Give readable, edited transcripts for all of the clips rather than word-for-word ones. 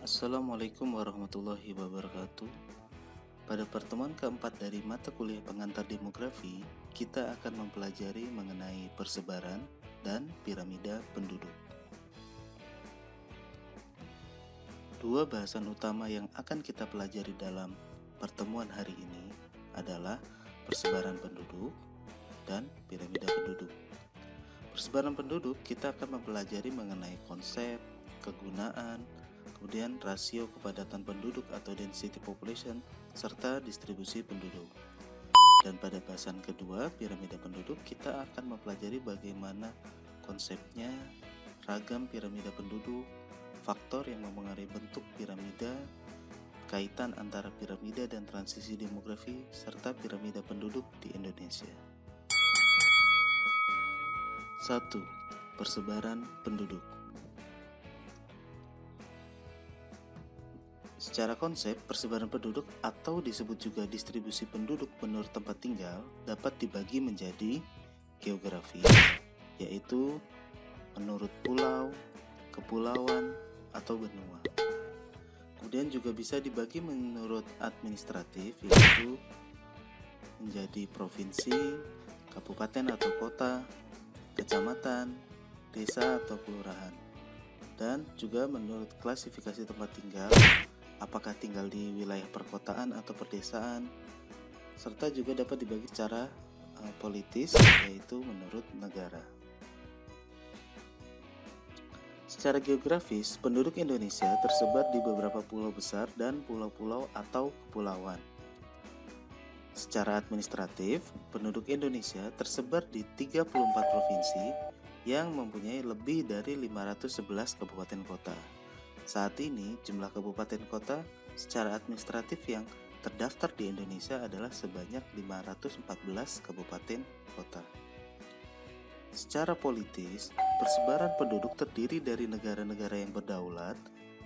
Assalamualaikum warahmatullahi wabarakatuh. Pada pertemuan keempat dari mata kuliah pengantar demografi, kita akan mempelajari mengenai persebaran dan piramida penduduk. Dua bahasan utama yang akan kita pelajari dalam pertemuan hari ini adalah persebaran penduduk dan piramida penduduk. Persebaran penduduk kita akan mempelajari mengenai konsep, kegunaan, kemudian rasio kepadatan penduduk atau density population, serta distribusi penduduk. Dan pada bahasan kedua, piramida penduduk, kita akan mempelajari bagaimana konsepnya, ragam piramida penduduk, faktor yang mempengaruhi bentuk piramida, kaitan antara piramida dan transisi demografi, serta piramida penduduk di Indonesia. 1. Persebaran penduduk. Secara konsep, persebaran penduduk atau disebut juga distribusi penduduk menurut tempat tinggal dapat dibagi menjadi geografis, yaitu menurut pulau, kepulauan, atau benua. Kemudian juga bisa dibagi menurut administratif, yaitu menjadi provinsi, kabupaten atau kota, kecamatan, desa atau kelurahan. Dan juga menurut klasifikasi tempat tinggal, apakah tinggal di wilayah perkotaan atau perdesaan, serta juga dapat dibagi secara politis, yaitu menurut negara. Secara geografis, penduduk Indonesia tersebar di beberapa pulau besar dan pulau-pulau atau kepulauan. Secara administratif, penduduk Indonesia tersebar di 34 provinsi yang mempunyai lebih dari 511 kabupaten kota. Saat ini, jumlah kabupaten kota secara administratif yang terdaftar di Indonesia adalah sebanyak 514 kabupaten kota. Secara politis, persebaran penduduk terdiri dari negara-negara yang berdaulat,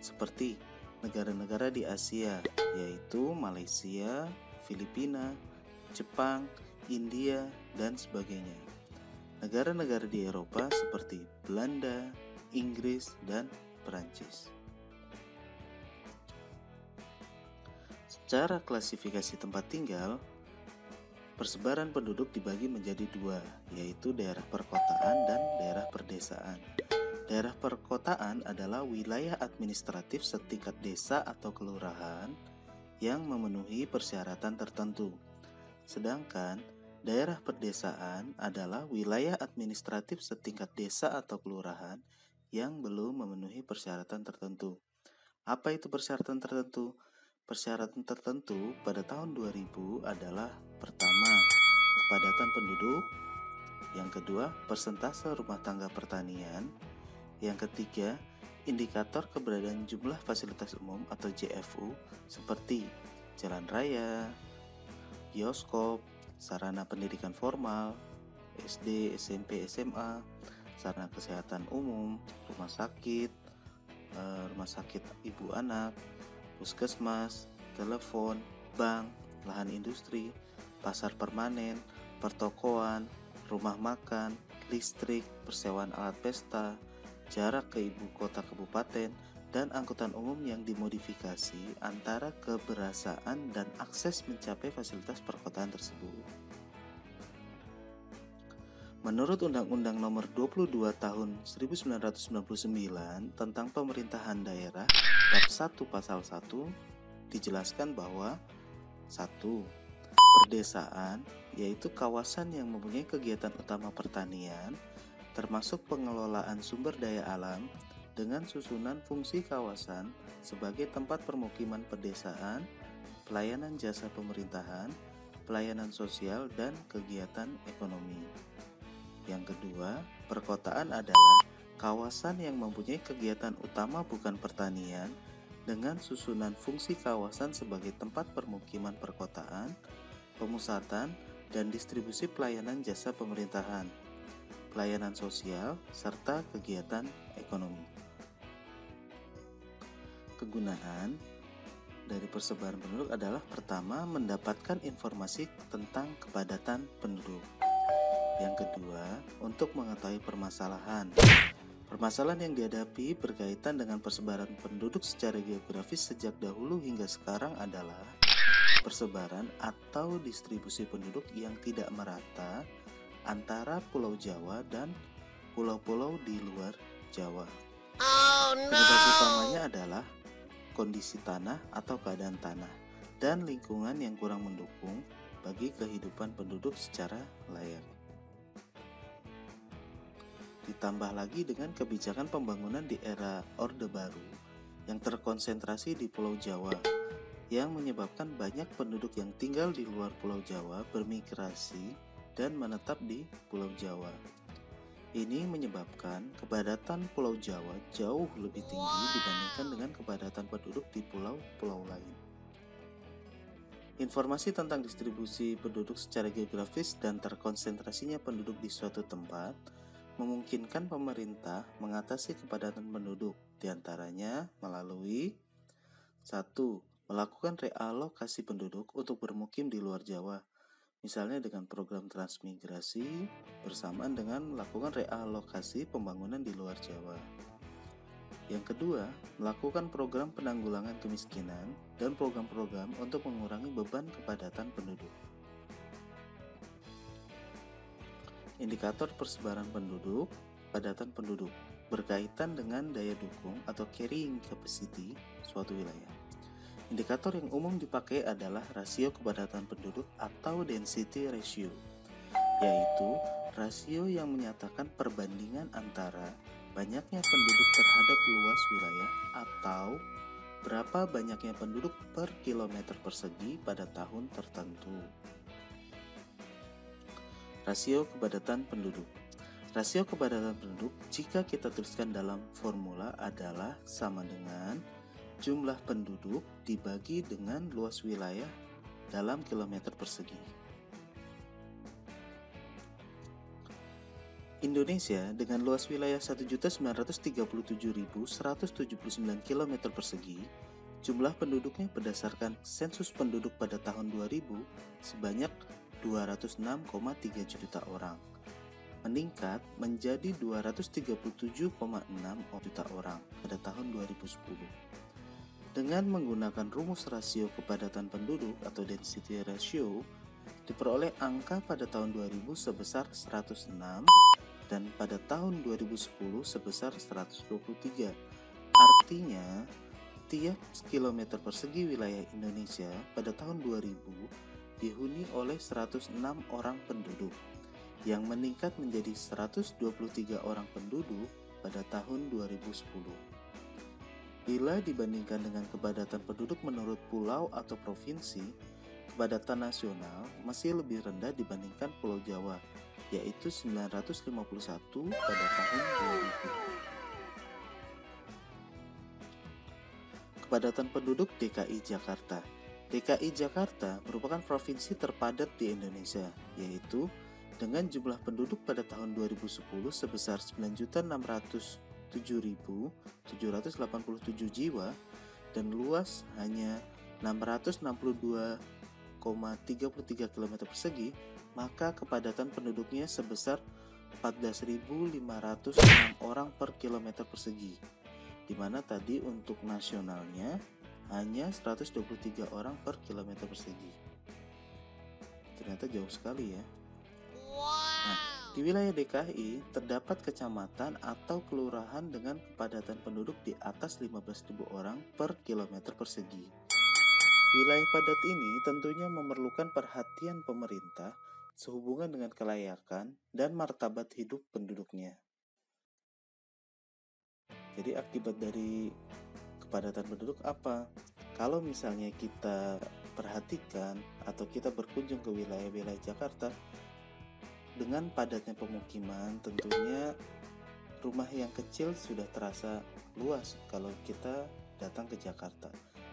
seperti negara-negara di Asia, yaitu Malaysia, Filipina, Jepang, India, dan sebagainya. Negara-negara di Eropa seperti Belanda, Inggris, dan Perancis. Secara klasifikasi tempat tinggal, persebaran penduduk dibagi menjadi dua, yaitu daerah perkotaan dan daerah perdesaan. Daerah perkotaan adalah wilayah administratif setingkat desa atau kelurahan yang memenuhi persyaratan tertentu. Sedangkan daerah perdesaan adalah wilayah administratif setingkat desa atau kelurahan yang belum memenuhi persyaratan tertentu. Apa itu persyaratan tertentu? Persyaratan tertentu pada tahun 2000 adalah pertama, kepadatan penduduk, yang kedua, persentase rumah tangga pertanian, yang ketiga, indikator keberadaan jumlah fasilitas umum atau JFU seperti jalan raya, bioskop, sarana pendidikan formal, SD, SMP, SMA, sarana kesehatan umum, rumah sakit ibu anak, puskesmas, telepon, bank, lahan industri, pasar permanen, pertokoan, rumah makan, listrik, persewaan alat pesta, jarak ke ibu kota kabupaten, dan angkutan umum yang dimodifikasi antara keberasaan dan akses mencapai fasilitas perkotaan tersebut. Menurut Undang-Undang Nomor 22 Tahun 1999 tentang Pemerintahan Daerah, Bab 1 Pasal 1 dijelaskan bahwa 1. Perdesaan, yaitu kawasan yang mempunyai kegiatan utama pertanian, termasuk pengelolaan sumber daya alam, dengan susunan fungsi kawasan sebagai tempat permukiman pedesaan, pelayanan jasa pemerintahan, pelayanan sosial, dan kegiatan ekonomi. Yang kedua, perkotaan adalah kawasan yang mempunyai kegiatan utama bukan pertanian, dengan susunan fungsi kawasan sebagai tempat permukiman perkotaan, pemusatan, dan distribusi pelayanan jasa pemerintahan, pelayanan sosial, serta kegiatan ekonomi. Kegunaan dari persebaran penduduk adalah pertama, mendapatkan informasi tentang kepadatan penduduk. Yang kedua, untuk mengetahui permasalahan Permasalahan yang dihadapi berkaitan dengan persebaran penduduk secara geografis sejak dahulu hingga sekarang adalah persebaran atau distribusi penduduk yang tidak merata antara Pulau Jawa dan pulau-pulau di luar Jawa. Penyebab utamanya adalah kondisi tanah atau keadaan tanah dan lingkungan yang kurang mendukung bagi kehidupan penduduk secara layak. Ditambah lagi dengan kebijakan pembangunan di era Orde Baru yang terkonsentrasi di Pulau Jawa, yang menyebabkan banyak penduduk yang tinggal di luar Pulau Jawa bermigrasi dan menetap di Pulau Jawa. Ini menyebabkan kepadatan Pulau Jawa jauh lebih tinggi dibandingkan dengan kepadatan penduduk di pulau-pulau lain. Informasi tentang distribusi penduduk secara geografis dan terkonsentrasinya penduduk di suatu tempat memungkinkan pemerintah mengatasi kepadatan penduduk, diantaranya melalui 1. Melakukan realokasi penduduk untuk bermukim di luar Jawa, misalnya dengan program transmigrasi bersamaan dengan melakukan realokasi pembangunan di luar Jawa. Yang kedua, melakukan program penanggulangan kemiskinan dan program-program untuk mengurangi beban kepadatan penduduk. Indikator persebaran penduduk, kepadatan penduduk, berkaitan dengan daya dukung atau carrying capacity suatu wilayah. Indikator yang umum dipakai adalah rasio kepadatan penduduk atau density ratio, yaitu rasio yang menyatakan perbandingan antara banyaknya penduduk terhadap luas wilayah atau berapa banyaknya penduduk per kilometer persegi pada tahun tertentu. Rasio kepadatan penduduk. Rasio kepadatan penduduk jika kita tuliskan dalam formula adalah sama dengan jumlah penduduk dibagi dengan luas wilayah dalam kilometer persegi. Indonesia dengan luas wilayah 1.937.179 km persegi, jumlah penduduknya berdasarkan sensus penduduk pada tahun 2000 sebanyak 206,3 juta orang, meningkat menjadi 237,6 juta orang pada tahun 2010. Dengan menggunakan rumus rasio kepadatan penduduk atau density ratio, diperoleh angka pada tahun 2000 sebesar 106 dan pada tahun 2010 sebesar 123. Artinya, tiap kilometer persegi wilayah Indonesia pada tahun 2000 dihuni oleh 106 orang penduduk, yang meningkat menjadi 123 orang penduduk pada tahun 2010. Bila dibandingkan dengan kepadatan penduduk menurut pulau atau provinsi, kepadatan nasional masih lebih rendah dibandingkan Pulau Jawa, yaitu 951 pada tahun 2000. Kepadatan penduduk DKI Jakarta. DKI Jakarta merupakan provinsi terpadat di Indonesia, yaitu dengan jumlah penduduk pada tahun 2010 sebesar 9.607.787 jiwa dan luas hanya 662,33 km persegi, maka kepadatan penduduknya sebesar 14.506 orang per kilometer persegi, di mana tadi untuk nasionalnya hanya 123 orang per kilometer persegi. Ternyata jauh sekali ya. Nah, di wilayah DKI terdapat kecamatan atau kelurahan dengan kepadatan penduduk di atas 15.000 orang per kilometer persegi. Wilayah padat ini tentunya memerlukan perhatian pemerintah sehubungan dengan kelayakan dan martabat hidup penduduknya. Jadi akibat dari kepadatan penduduk apa? Kalau misalnya kita perhatikan atau kita berkunjung ke wilayah-wilayah Jakarta dengan padatnya pemukiman, tentunya rumah yang kecil sudah terasa luas kalau kita datang ke Jakarta.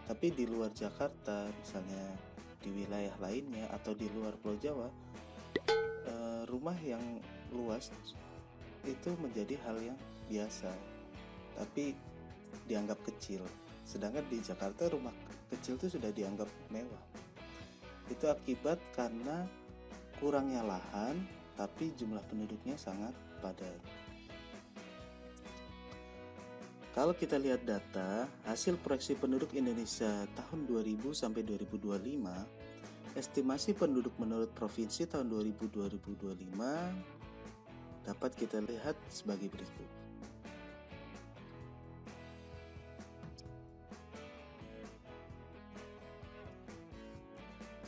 Tapi di luar Jakarta, misalnya di wilayah lainnya atau di luar Pulau Jawa, rumah yang luas itu menjadi hal yang biasa, tapi dianggap kecil. Sedangkan di Jakarta rumah kecil itu sudah dianggap mewah. Itu akibat karena kurangnya lahan, tapi jumlah penduduknya sangat padat. Kalau kita lihat data, hasil proyeksi penduduk Indonesia tahun 2000 sampai 2025, estimasi penduduk menurut provinsi tahun 2000-2025 dapat kita lihat sebagai berikut.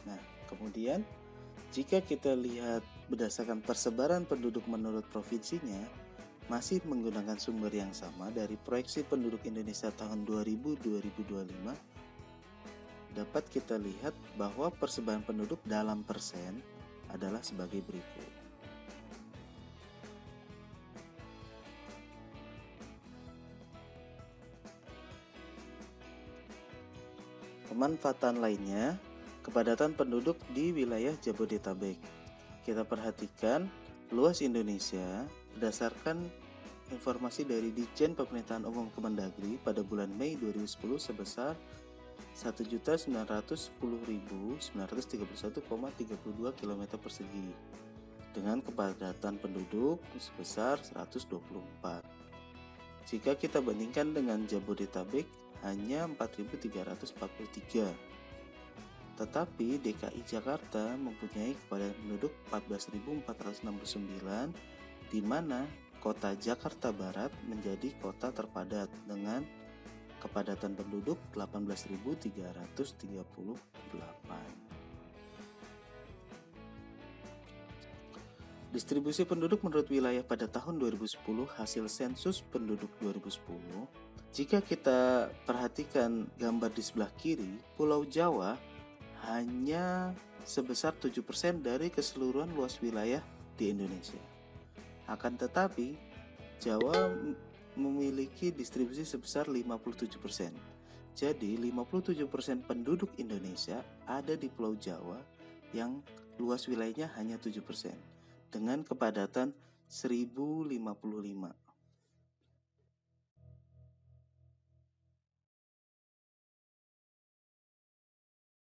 Nah, kemudian jika kita lihat berdasarkan persebaran penduduk menurut provinsinya, masih menggunakan sumber yang sama dari proyeksi penduduk Indonesia tahun 2000-2025, dapat kita lihat bahwa persebaran penduduk dalam persen adalah sebagai berikut. Pemanfaatan lainnya, kepadatan penduduk di wilayah Jabodetabek. Kita perhatikan luas Indonesia berdasarkan informasi dari Ditjen Pemerintahan Umum Kemendagri pada bulan Mei 2010 sebesar 1.910.931,32 km persegi dengan kepadatan penduduk sebesar 124. Jika kita bandingkan dengan Jabodetabek hanya 4.343. Tetapi DKI Jakarta mempunyai kepadatan penduduk 14.469, di mana kota Jakarta Barat menjadi kota terpadat dengan kepadatan penduduk 18.338. Distribusi penduduk menurut wilayah pada tahun 2010 hasil sensus penduduk 2010. Jika kita perhatikan gambar di sebelah kiri, Pulau Jawa hanya sebesar 7% dari keseluruhan luas wilayah di Indonesia. Akan tetapi, Jawa memiliki distribusi sebesar 57%. Jadi, 57% penduduk Indonesia ada di Pulau Jawa yang luas wilayahnya hanya 7%, dengan kepadatan 1055.